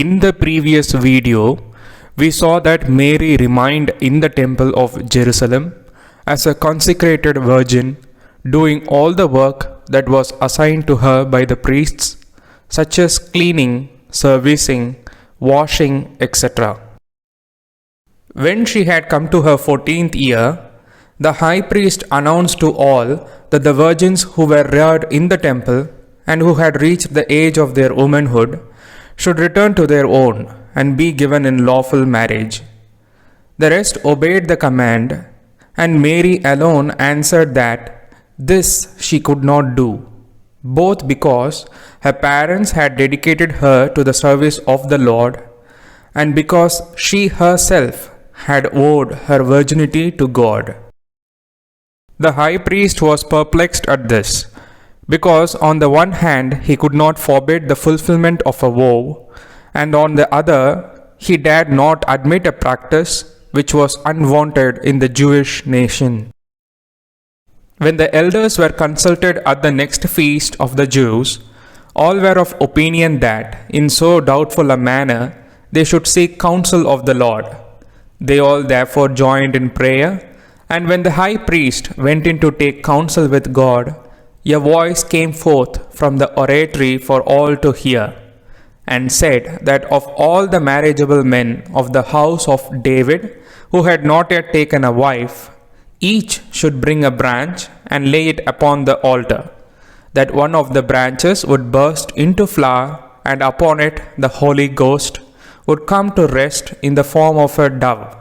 In the previous video, we saw that Mary remained in the temple of Jerusalem as a consecrated virgin, doing all the work that was assigned to her by the priests, such as cleaning, servicing, washing, etc. When she had come to her 14th year, the high priest announced to all that the virgins who were reared in the temple and who had reached the age of their womanhood should return to their own and be given in lawful marriage. The rest obeyed the command, and Mary alone answered that this she could not do, both because her parents had dedicated her to the service of the Lord, and because she herself had owed her virginity to God. The high priest was perplexed at this, because on the one hand he could not forbid the fulfillment of a vow, and on the other he dared not admit a practice which was unwanted in the Jewish nation. When the elders were consulted at the next feast of the Jews, all were of opinion that, in so doubtful a manner, they should seek counsel of the Lord. They all therefore joined in prayer, and when the high priest went in to take counsel with God, a voice came forth from the oratory for all to hear, and said that of all the marriageable men of the house of David who had not yet taken a wife, each should bring a branch and lay it upon the altar, that one of the branches would burst into flower, and upon it the Holy Ghost would come to rest in the form of a dove,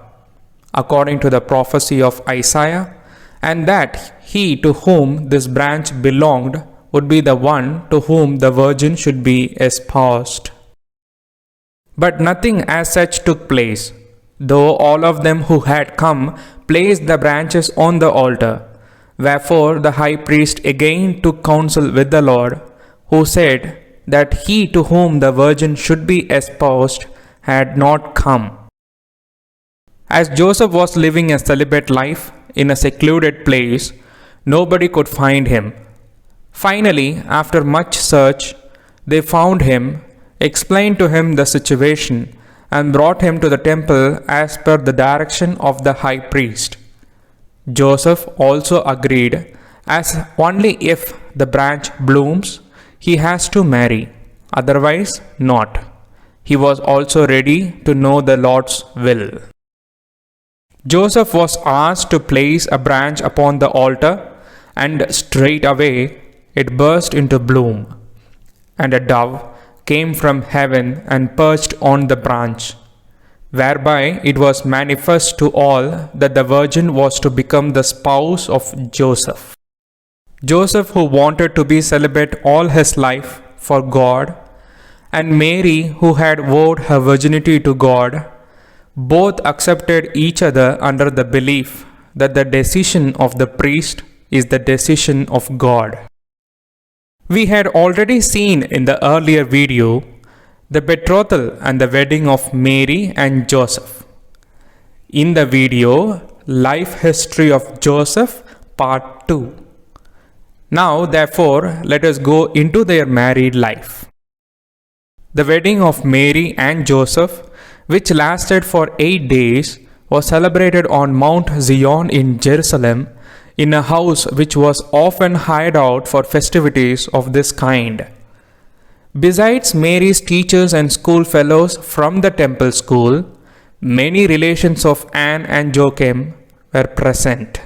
according to the prophecy of Isaiah, and that he to whom this branch belonged would be the one to whom the virgin should be espoused. But nothing as such took place, though all of them who had come placed the branches on the altar. Wherefore the high priest again took counsel with the Lord, who said that he to whom the virgin should be espoused had not come. As Joseph was living a celibate life in a secluded place, nobody could find him. Finally, after much search, they found him, explained to him the situation, and brought him to the temple as per the direction of the high priest. Joseph also agreed, as only if the branch blooms, he has to marry, otherwise not. He was also ready to know the Lord's will. Joseph was asked to place a branch upon the altar, and straightway it burst into bloom, and a dove came from heaven and perched on the branch, whereby it was manifest to all that the virgin was to become the spouse of Joseph. Joseph, who wanted to be celibate all his life for God, and Mary, who had vowed her virginity to God, both accepted each other under the belief that the decision of the priest is the decision of God. We had already seen in the earlier video the betrothal and the wedding of Mary and Joseph. In the video, Life History of Joseph Part 2. Now, therefore, let us go into their married life. The wedding of Mary and Joseph, which lasted for 8 days, was celebrated on Mount Zion in Jerusalem, in a house which was often hired out for festivities of this kind. Besides Mary's teachers and schoolfellows from the temple school, many relations of Anne and Joachim were present.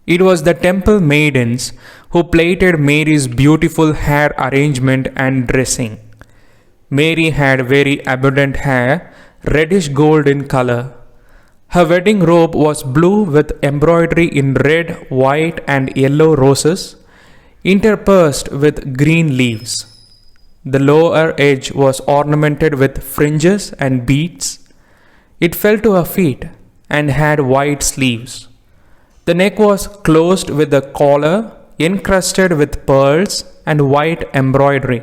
It was the temple maidens who plaited Mary's beautiful hair arrangement and dressing. Mary had very abundant hair, reddish gold in color. Her wedding robe was blue with embroidery in red, white, and yellow roses, interspersed with green leaves. The lower edge was ornamented with fringes and beads. It fell to her feet and had wide sleeves. The neck was closed with a collar encrusted with pearls and white embroidery.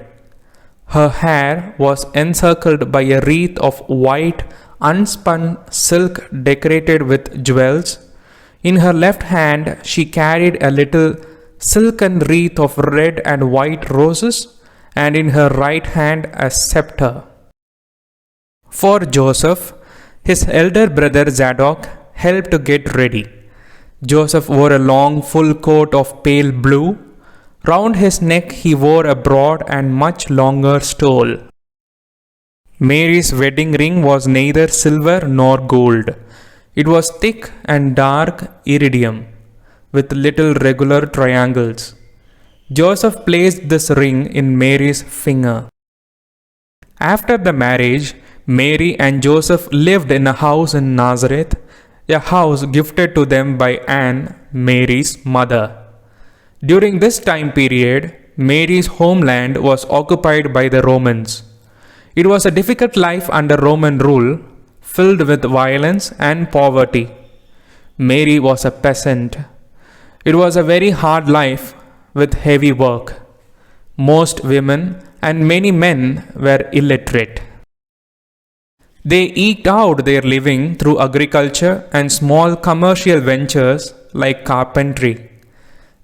Her hair was encircled by a wreath of white unspun silk decorated with jewels. In her left hand she carried a little silken wreath of red and white roses, and in her right hand a scepter. For Joseph, his elder brother Zadok helped to get ready. Joseph wore a long full coat of pale blue. Round his neck he wore a broad and much longer stole. Mary's wedding ring was neither silver nor gold. It was thick and dark iridium, with little regular triangles. Joseph placed this ring in Mary's finger. After the marriage, Mary and Joseph lived in a house in Nazareth, a house gifted to them by Anne, Mary's mother. During this time period, Mary's homeland was occupied by the Romans. It was a difficult life under Roman rule, filled with violence and poverty. Mary was a peasant. It was a very hard life with heavy work. Most women and many men were illiterate. They eked out their living through agriculture and small commercial ventures like carpentry.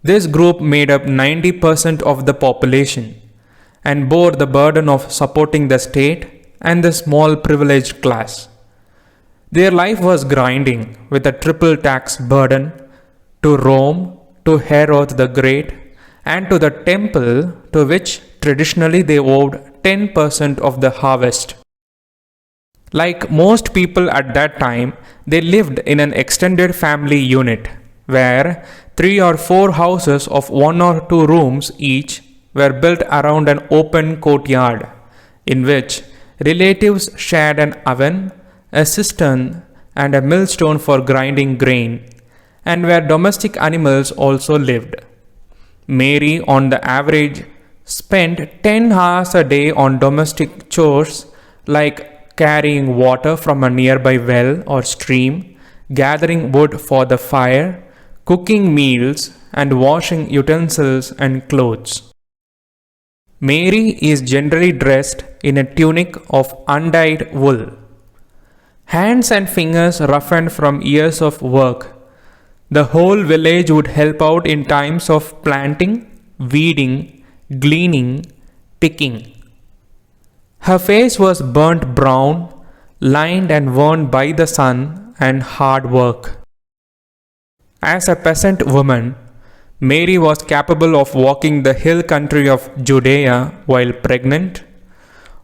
This group made up 90% of the population and bore the burden of supporting the state and the small privileged class. Their life was grinding with a triple tax burden to Rome, to Herod the Great, and to the temple, to which traditionally they owed 10% of the harvest. Like most people at that time, they lived in an extended family unit where 3 or 4 houses of 1 or 2 rooms each were built around an open courtyard in which relatives shared an oven, a cistern, and a millstone for grinding grain, and where domestic animals also lived. Mary, on the average, spent 10 hours a day on domestic chores like carrying water from a nearby well or stream, gathering wood for the fire, cooking meals, and washing utensils and clothes. Mary is generally dressed in a tunic of undyed wool. Hands and fingers roughened from years of work. The whole village would help out in times of planting, weeding, gleaning, picking. Her face was burnt brown, lined and worn by the sun and hard work. As a peasant woman, Mary was capable of walking the hill country of Judea while pregnant,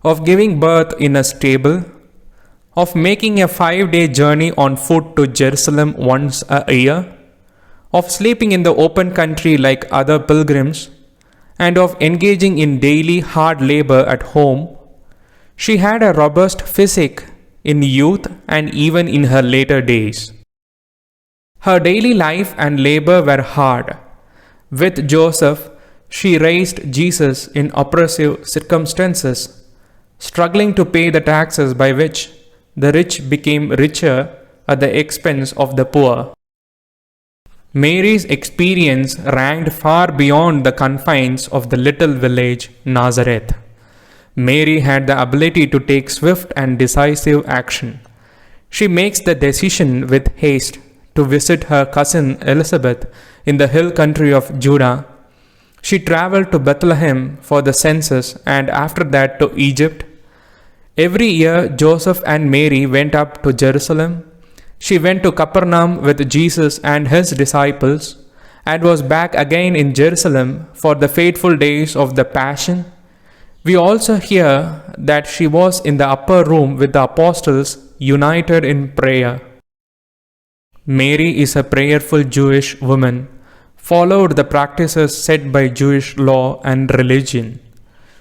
of giving birth in a stable, of making a 5-day journey on foot to Jerusalem once a year, of sleeping in the open country like other pilgrims, and of engaging in daily hard labor at home. She had a robust physique in youth and even in her later days. Her daily life and labor were hard. With Joseph, she raised Jesus in oppressive circumstances, struggling to pay the taxes by which the rich became richer at the expense of the poor. Mary's experience ranked far beyond the confines of the little village Nazareth. Mary had the ability to take swift and decisive action. She makes the decision with haste to visit her cousin Elizabeth in the hill country of Judah. She traveled to Bethlehem for the census and after that to Egypt. Every year, Joseph and Mary went up to Jerusalem. She went to Capernaum with Jesus and his disciples and was back again in Jerusalem for the fateful days of the Passion. We also hear that she was in the upper room with the apostles, united in prayer. Mary is a prayerful Jewish woman, followed the practices set by Jewish law and religion.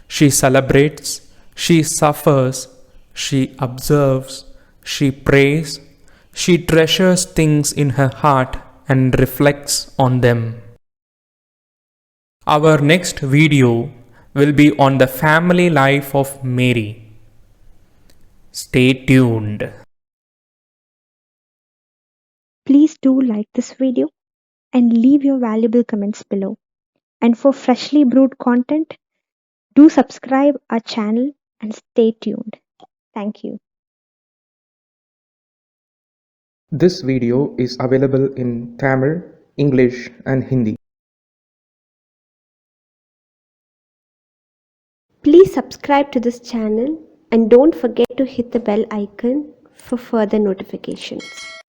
She celebrates, she suffers, she observes, she prays, she treasures things in her heart and reflects on them. Our next video will be on the family life of Mary. Stay tuned. Please do like this video and leave your valuable comments below. And for freshly brewed content, do subscribe our channel and stay tuned. Thank you. This video is available in Tamil, English, and Hindi. Please subscribe to this channel And don't forget to hit the bell icon for further notifications.